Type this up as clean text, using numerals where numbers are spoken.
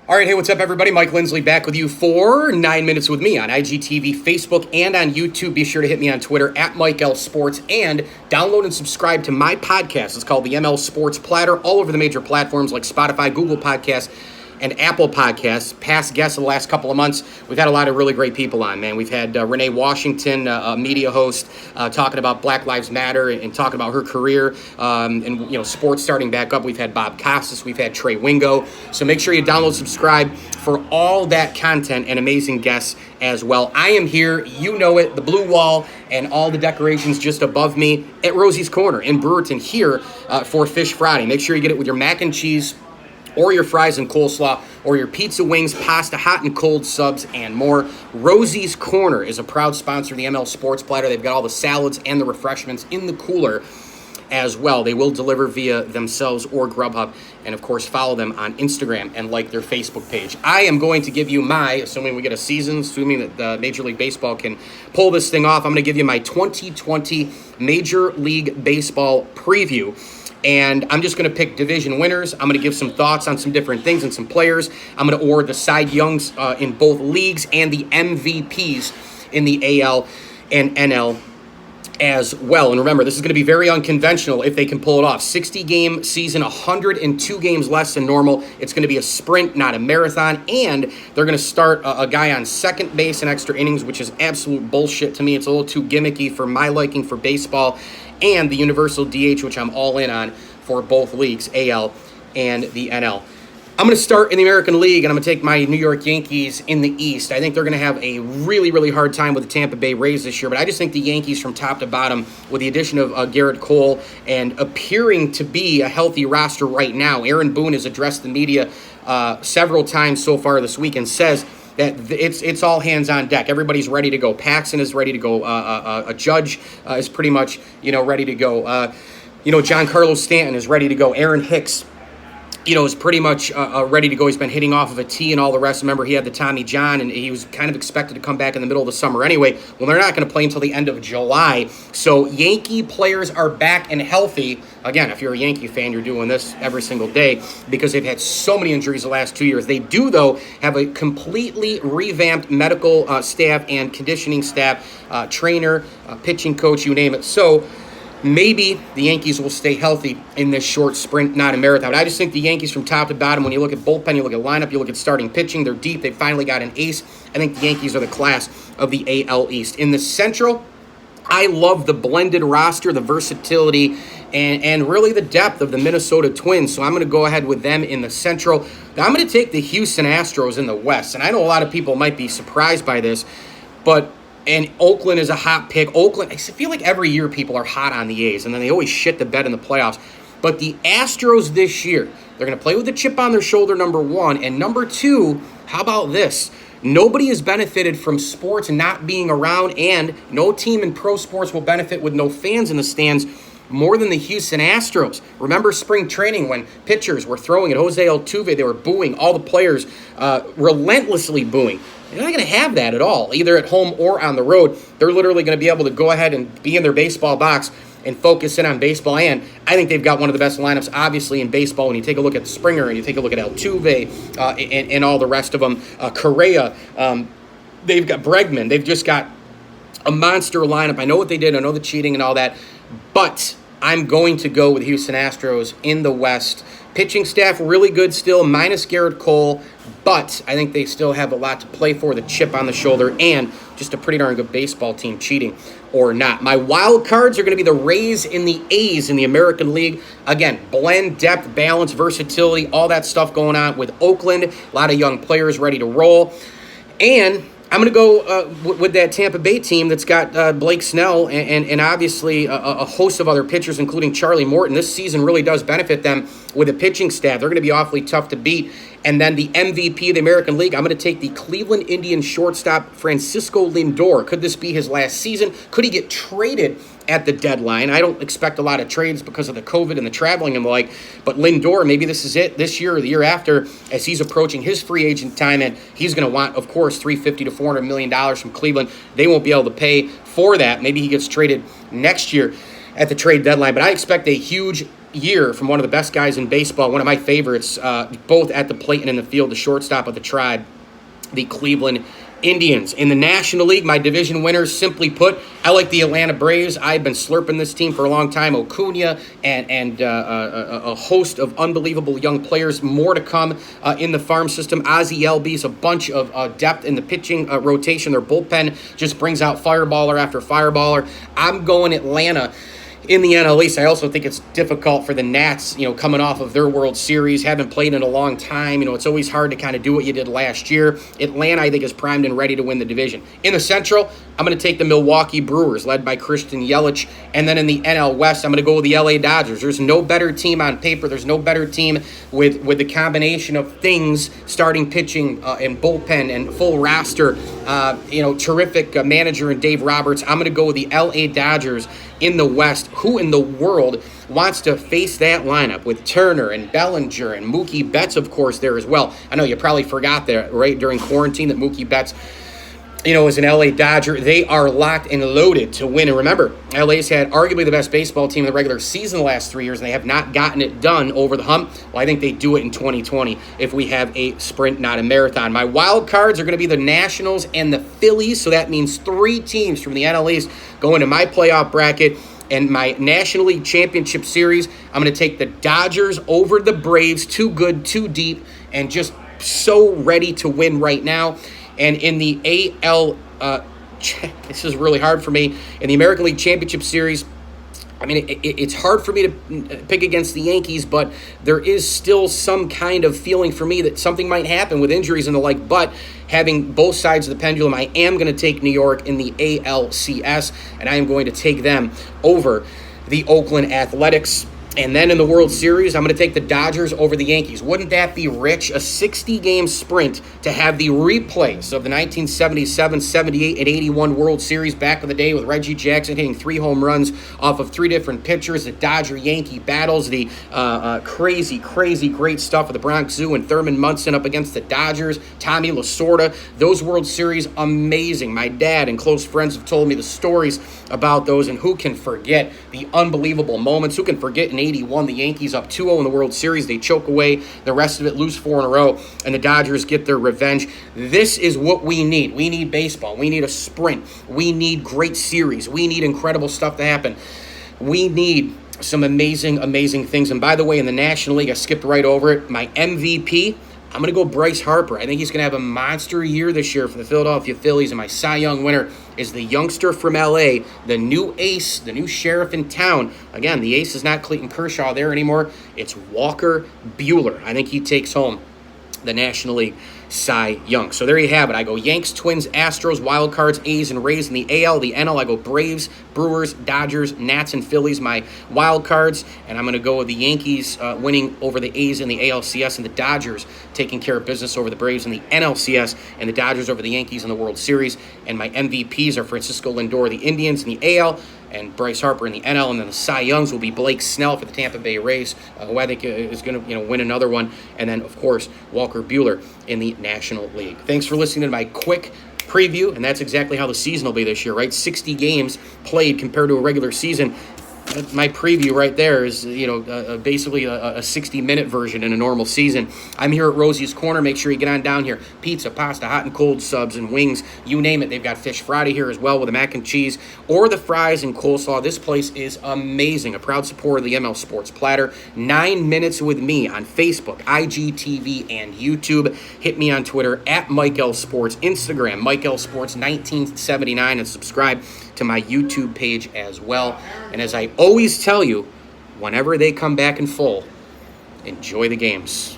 All right, hey, what's up, everybody? Mike Lindsley back with you for 9 Minutes with me on IGTV, Facebook, and on YouTube. Be sure to hit me on Twitter at Mike L Sports and download and subscribe to my podcast. It's called the ML Sports Platter, all over the major platforms like Spotify, Google Podcasts, and Apple Podcasts. Past guests of the last couple of months, we've had a lot of really great people on, man. We've had Renee Washington, a media host, talking about Black Lives Matter and talking about her career and sports starting back up. We've had Bob Costas, we've had Trey Wingo. So make sure you download, subscribe for all that content and amazing guests as well. I am here, you know it, the blue wall and all the decorations just above me at Rosie's Corner in Brewerton here for Fish Friday. Make sure you get it with your mac and cheese, or your fries and coleslaw, or your pizza, wings, pasta, hot and cold subs, and more. Rosie's Corner is a proud sponsor of the ML Sports Platter. They've got all the salads and the refreshments in the cooler as well. They will deliver via themselves or Grubhub, and of course follow them on Instagram and like their Facebook page. I am going to give you assuming we get a season, assuming that Major League Baseball can pull this thing off, I'm going to give you my 2020 Major League Baseball preview. And I'm just going to pick division winners. I'm going to give some thoughts on some different things and some players. I'm going to award the Cy Youngs in both leagues and the MVPs in the AL and NL as well. And remember, this is going to be very unconventional if they can pull it off. 60-game season, 102 games less than normal. It's going to be a sprint, not a marathon. And they're going to start a guy on second base in extra innings, which is absolute bullshit to me. It's a little too gimmicky for my liking for baseball. And the universal DH, which I'm all in on for both leagues, AL and the NL. I'm going to start in the American League, and I'm going to take my New York Yankees in the East. I think they're going to have a really, really hard time with the Tampa Bay Rays this year, but I just think the Yankees from top to bottom, with the addition of Garrett Cole and appearing to be a healthy roster right now. Aaron Boone has addressed the media several times so far this week and says that it's all hands on deck. Everybody's ready to go. Paxton is ready to go. A Judge is pretty much ready to go. Giancarlo Stanton is ready to go. Aaron Hicks, is pretty much ready to go. He's been hitting off of a tee and all the rest. Remember, he had the Tommy John, and he was kind of expected to come back in the middle of the summer anyway. Well, they're not going to play until the end of July. So Yankee players are back and healthy. Again, if you're a Yankee fan, you're doing this every single day because they've had so many injuries the last 2 years. They do, though, have a completely revamped medical staff and conditioning staff, trainer, pitching coach, you name it. So maybe the Yankees will stay healthy in this short sprint, not a marathon. But I just think the Yankees from top to bottom, when you look at bullpen, you look at lineup, you look at starting pitching, they're deep. They finally got an ace. I think the Yankees are the class of the AL East. In the Central, I love the blended roster, the versatility, and really the depth of the Minnesota Twins. So I'm going to go ahead with them in the Central. Now I'm going to take the Houston Astros in the West. And I know a lot of people might be surprised by this, and Oakland is a hot pick. Oakland, I feel like every year people are hot on the A's, and then they always shit the bed in the playoffs. But the Astros this year, they're going to play with a chip on their shoulder, number one. And number two, how about this? Nobody has benefited from sports not being around, and no team in pro sports will benefit with no fans in the stands more than the Houston Astros. Remember spring training when pitchers were throwing at Jose Altuve, they were booing, all the players relentlessly booing. They're not going to have that at all, either at home or on the road. They're literally going to be able to go ahead and be in their baseball box and focus in on baseball. And I think they've got one of the best lineups, obviously, in baseball. When you take a look at Springer and you take a look at Altuve and all the rest of them, Correa, they've got Bregman. They've just got a monster lineup. I know what they did. I know the cheating and all that. But I'm going to go with Houston Astros in the West. Pitching staff really good still, minus Garrett Cole. But I think they still have a lot to play for, the chip on the shoulder, and just a pretty darn good baseball team, cheating or not. My wild cards are going to be the Rays and the A's in the American League. Again, blend, depth, balance, versatility, all that stuff going on with Oakland. A lot of young players ready to roll. And I'm going to go with that Tampa Bay team that's got Blake Snell and obviously a host of other pitchers, including Charlie Morton. This season really does benefit them with a pitching staff. They're going to be awfully tough to beat. And then the MVP of the American League, I'm going to take the Cleveland Indians shortstop Francisco Lindor. Could this be his last season? Could he get traded at the deadline? I don't expect a lot of trades because of the COVID and the traveling and the like. But Lindor, maybe this is it this year or the year after as he's approaching his free agent time. And he's going to want, of course, $350 to $400 million from Cleveland. They won't be able to pay for that. Maybe he gets traded next year at the trade deadline. But I expect a huge year from one of the best guys in baseball, one of my favorites, both at the plate and in the field, the shortstop of the Tribe, the Cleveland Indians. In the National League, my division winners, simply put, I like the Atlanta Braves. I've been slurping this team for a long time. Acuna and a host of unbelievable young players. More to come in the farm system. Ozzie Albies, a bunch of depth in the pitching rotation. Their bullpen just brings out fireballer after fireballer. I'm going Atlanta. In the NL East, I also think it's difficult for the Nats, coming off of their World Series, haven't played in a long time. It's always hard to kind of do what you did last year. Atlanta, I think, is primed and ready to win the division. In the Central, I'm going to take the Milwaukee Brewers, led by Christian Yelich. And then in the NL West, I'm going to go with the LA Dodgers. There's no better team on paper. There's no better team with the combination of things, starting pitching and bullpen and full roster, terrific manager in Dave Roberts. I'm going to go with the LA Dodgers in the West. Who in the world wants to face that lineup with Turner and Bellinger and Mookie Betts, of course, there as well? I know you probably forgot that, right, during quarantine, that Mookie Betts, is an LA Dodger. They are locked and loaded to win. And remember, LA's had arguably the best baseball team in the regular season the last 3 years, and they have not gotten it done over the hump. Well, I think they do it in 2020 if we have a sprint, not a marathon. My wild cards are going to be the Nationals and the Phillies, so that means 3 teams from the NL East go into my playoff bracket. And my National League Championship Series, I'm going to take the Dodgers over the Braves. Too good, too deep, and just so ready to win right now. And in the AL, this is really hard for me. In the American League Championship Series, it's hard for me to pick against the Yankees, but there is still some kind of feeling for me that something might happen with injuries and the like. But having both sides of the pendulum, I am going to take New York in the ALCS, and I am going to take them over the Oakland Athletics. And then in the World Series, I'm going to take the Dodgers over the Yankees. Wouldn't that be rich? A 60-game sprint to have the replays of the 1977, 78, and 81 World Series back in the day with Reggie Jackson hitting 3 home runs off of 3 different pitchers, the Dodger-Yankee battles, the crazy great stuff of the Bronx Zoo and Thurman Munson up against the Dodgers, Tommy Lasorda. Those World Series, amazing. My dad and close friends have told me the stories about those, and who can forget the unbelievable moments? Who can forget in 81, the Yankees up 2-0 in the World Series. They choke away. The rest of it, lose 4 in a row, and the Dodgers get their revenge. This is what we need. We need baseball. We need a sprint. We need great series. We need incredible stuff to happen. We need some amazing things. And by the way, in the National League, I skipped right over it. My MVP, I'm going to go Bryce Harper. I think he's going to have a monster year this year for the Philadelphia Phillies, and my Cy Young winner is the youngster from L.A., the new ace, the new sheriff in town. Again, the ace is not Clayton Kershaw there anymore. It's Walker Buehler. I think he takes home the National League Cy Young. So there you have it. I go Yanks, Twins, Astros, Wild Cards, A's, and Rays. In the AL, the NL, I go Braves, Brewers, Dodgers, Nats, and Phillies, my Wild Cards. And I'm going to go with the Yankees winning over the A's in the ALCS, and the Dodgers taking care of business over the Braves in the NLCS, and the Dodgers over the Yankees in the World Series. And my MVPs are Francisco Lindor, the Indians, in the AL, and Bryce Harper in the NL, and then the Cy Youngs will be Blake Snell for the Tampa Bay Rays, who I think is going to win another one, and then, of course, Walker Buehler in the National League. Thanks for listening to my quick preview, and that's exactly how the season will be this year, right? 60 games played compared to a regular season. My preview right there is, basically a 60-minute version in a normal season. I'm here at Rosie's Corner. Make sure you get on down here. Pizza, pasta, hot and cold subs, and wings. You name it. They've got Fish Friday here as well with the mac and cheese or the fries and coleslaw. This place is amazing. A proud supporter of the ML Sports Platter. 9 minutes with me on Facebook, IGTV, and YouTube. Hit me on Twitter at Mike L Sports, Instagram, Mike L Sports 1979, and subscribe to my YouTube page as well. And as I always tell you, whenever they come back in full, enjoy the games.